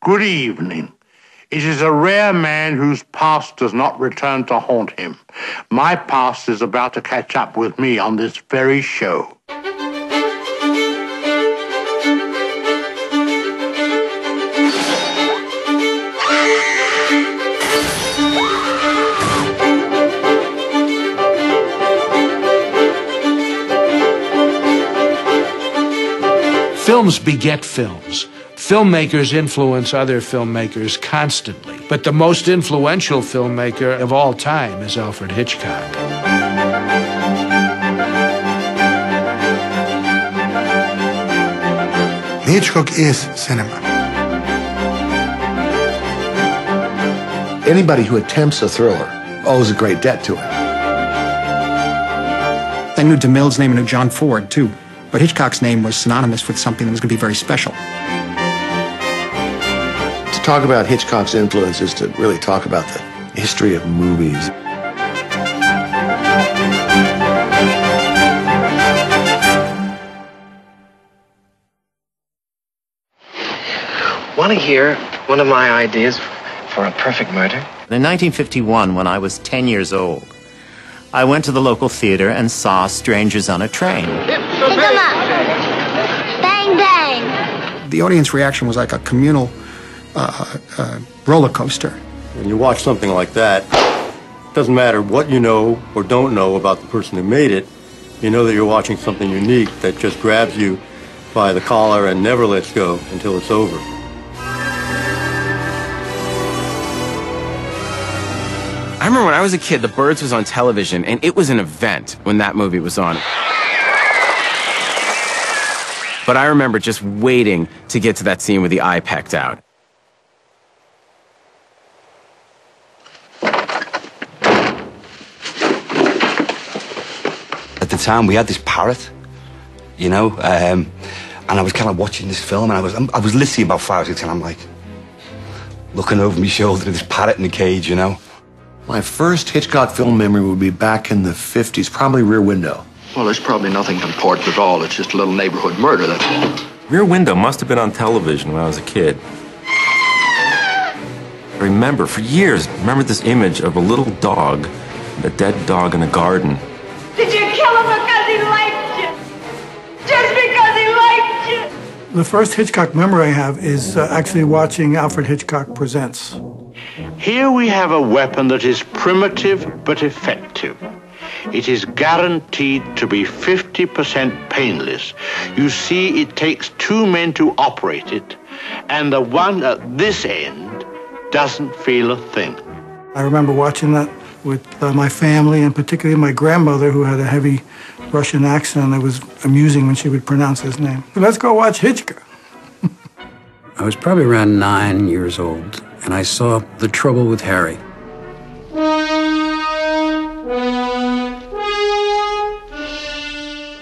Good evening. It is a rare man whose past does not return to haunt him. My past is about to catch up with me on this very show. Films beget films. Filmmakers influence other filmmakers constantly. But the most influential filmmaker of all time is Alfred Hitchcock. Hitchcock is cinema. Anybody who attempts a thriller owes a great debt to it. They knew DeMille's name and knew John Ford, too. But Hitchcock's name was synonymous with something that was going to be very special. To talk about Hitchcock's influence is to really talk about the history of movies. Want to hear one of my ideas for a perfect murder? In 1951, when I was 10 years old, I went to the local theater and saw Strangers on a Train. Pick 'em up. Bang, bang. The audience reaction was like a communal roller coaster. When you watch something like that, it doesn't matter what you know or don't know about the person who made it, you know that you're watching something unique that just grabs you by the collar and never lets go until it's over. I remember when I was a kid, The Birds was on television, and it was an event when that movie was on. But I remember just waiting to get to that scene with the eye pecked out. At the time, we had this parrot, you know, and I was kind of watching this film, and I was listening about 5 or 6, and I'm like, looking over my shoulder at this parrot in the cage, you know. My first Hitchcock film memory would be back in the 50s, probably Rear Window. Well, there's probably nothing important at all. It's just a little neighborhood murder. That's all. Rear Window must have been on television when I was a kid. I remember, for years, this image of a little dog, a dead dog in a garden. Did you kill him because he liked you? Just because he liked you? The first Hitchcock memory I have is actually watching Alfred Hitchcock Presents. Here we have a weapon that is primitive but effective. It is guaranteed to be 50% painless. You see, it takes 2 men to operate it, and the one at this end doesn't feel a thing. I remember watching that with my family, and particularly my grandmother, who had a heavy Russian accent. It was amusing when she would pronounce his name. Let's go watch Hitchcock. I was probably around 9 years old, and I saw The Trouble with Harry.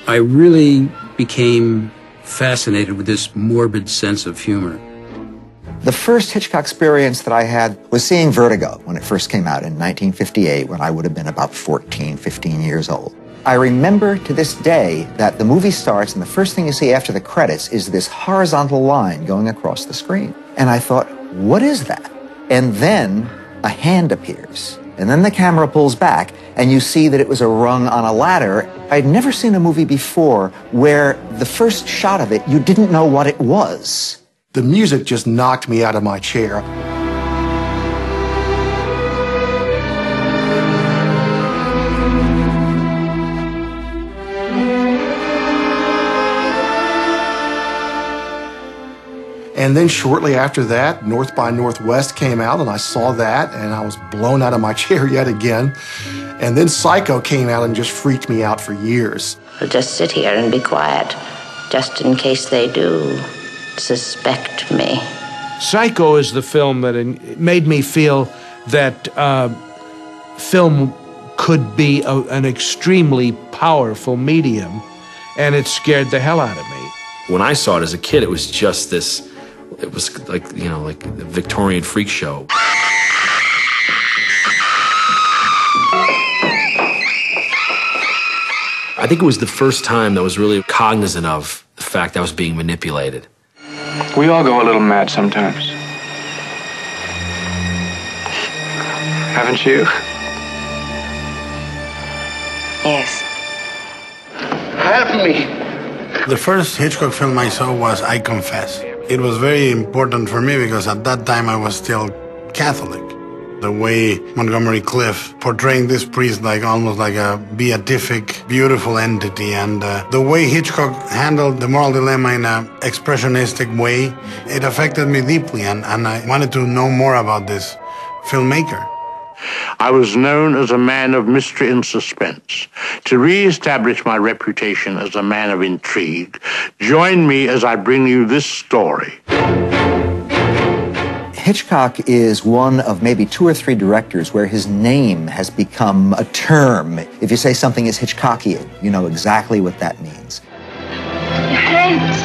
I really became fascinated with this morbid sense of humor. The first Hitchcock experience that I had was seeing Vertigo when it first came out in 1958, when I would have been about 14, 15 years old. I remember to this day that the movie starts and the first thing you see after the credits is this horizontal line going across the screen. And I thought, what is that? And then a hand appears. And then the camera pulls back and you see that it was a rung on a ladder. I'd never seen a movie before where the first shot of it, you didn't know what it was. The music just knocked me out of my chair. And then shortly after that, North by Northwest came out, and I saw that, and I was blown out of my chair yet again. And then Psycho came out and just freaked me out for years. I'll just sit here and be quiet, just in case they do suspect me. Psycho is the film that made me feel that film could be an extremely powerful medium, and it scared the hell out of me. When I saw it as a kid, it was just this, it was like, you know, like a Victorian freak show. I think it was the first time that I was really cognizant of the fact that I was being manipulated. We all go a little mad sometimes. Haven't you? Yes. Help me. The first Hitchcock film I saw was I Confess. It was very important for me because at that time I was still Catholic. The way Montgomery Clift portraying this priest like almost like a beatific, beautiful entity, and the way Hitchcock handled the moral dilemma in an expressionistic way, it affected me deeply, and I wanted to know more about this filmmaker. I was known as a man of mystery and suspense. To re-establish my reputation as a man of intrigue, join me as I bring you this story. Hitchcock is one of maybe 2 or 3 directors where his name has become a term. If you say something is Hitchcockian, you know exactly what that means. Your hands.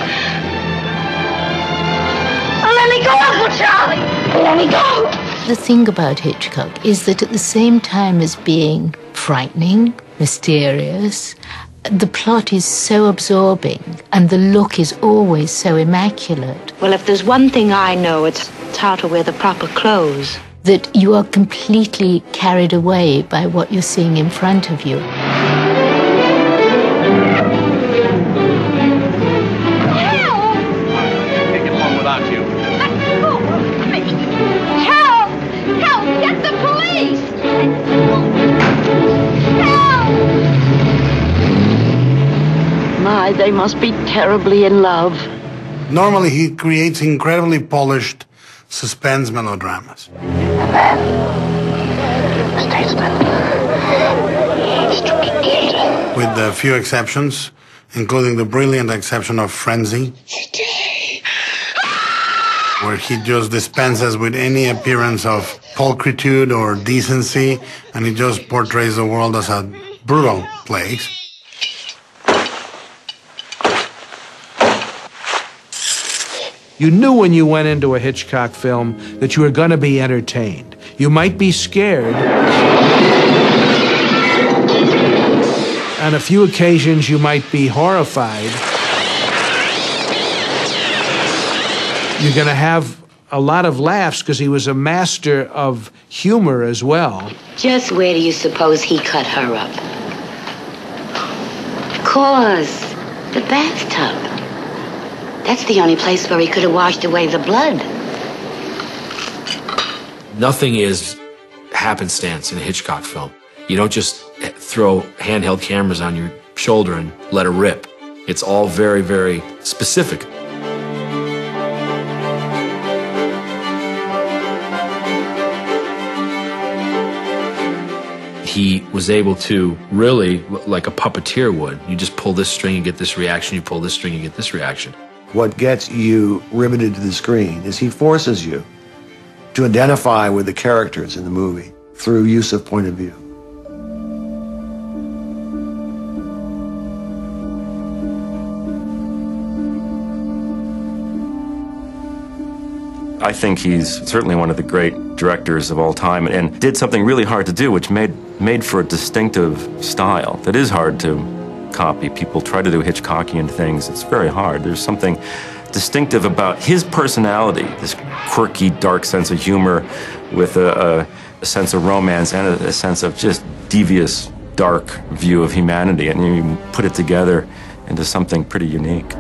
Oh, let me go, Uncle Charlie. Let me go. The thing about Hitchcock is that at the same time as being frightening, mysterious, the plot is so absorbing and the look is always so immaculate. Well, if there's one thing I know, it's how to wear the proper clothes. That you are completely carried away by what you're seeing in front of you. My, they must be terribly in love. Normally he creates incredibly polished suspense melodramas. And then, the statesman, he struck a killed. With a few exceptions, including the brilliant exception of Frenzy, where he just dispenses with any appearance of pulchritude or decency, and he just portrays the world as a brutal place. You knew when you went into a Hitchcock film that you were going to be entertained. You might be scared. On a few occasions, you might be horrified. You're going to have a lot of laughs because he was a master of humor as well. Just where do you suppose he cut her up? Of course, the bathtub. That's the only place where he could have washed away the blood. Nothing is happenstance in a Hitchcock film. You don't just throw handheld cameras on your shoulder and let her rip. It's all very, very specific. He was able to really, like a puppeteer would, you just pull this string and get this reaction, you pull this string and get this reaction. What gets you riveted to the screen is he forces you to identify with the characters in the movie through use of point of view. I think he's certainly one of the great directors of all time, and did something really hard to do, which made for a distinctive style that is hard to copy. People try to do Hitchcockian things. It's very hard. There's something distinctive about his personality, this quirky, dark sense of humor with a sense of romance and a sense of just devious, dark view of humanity, and you put it together into something pretty unique.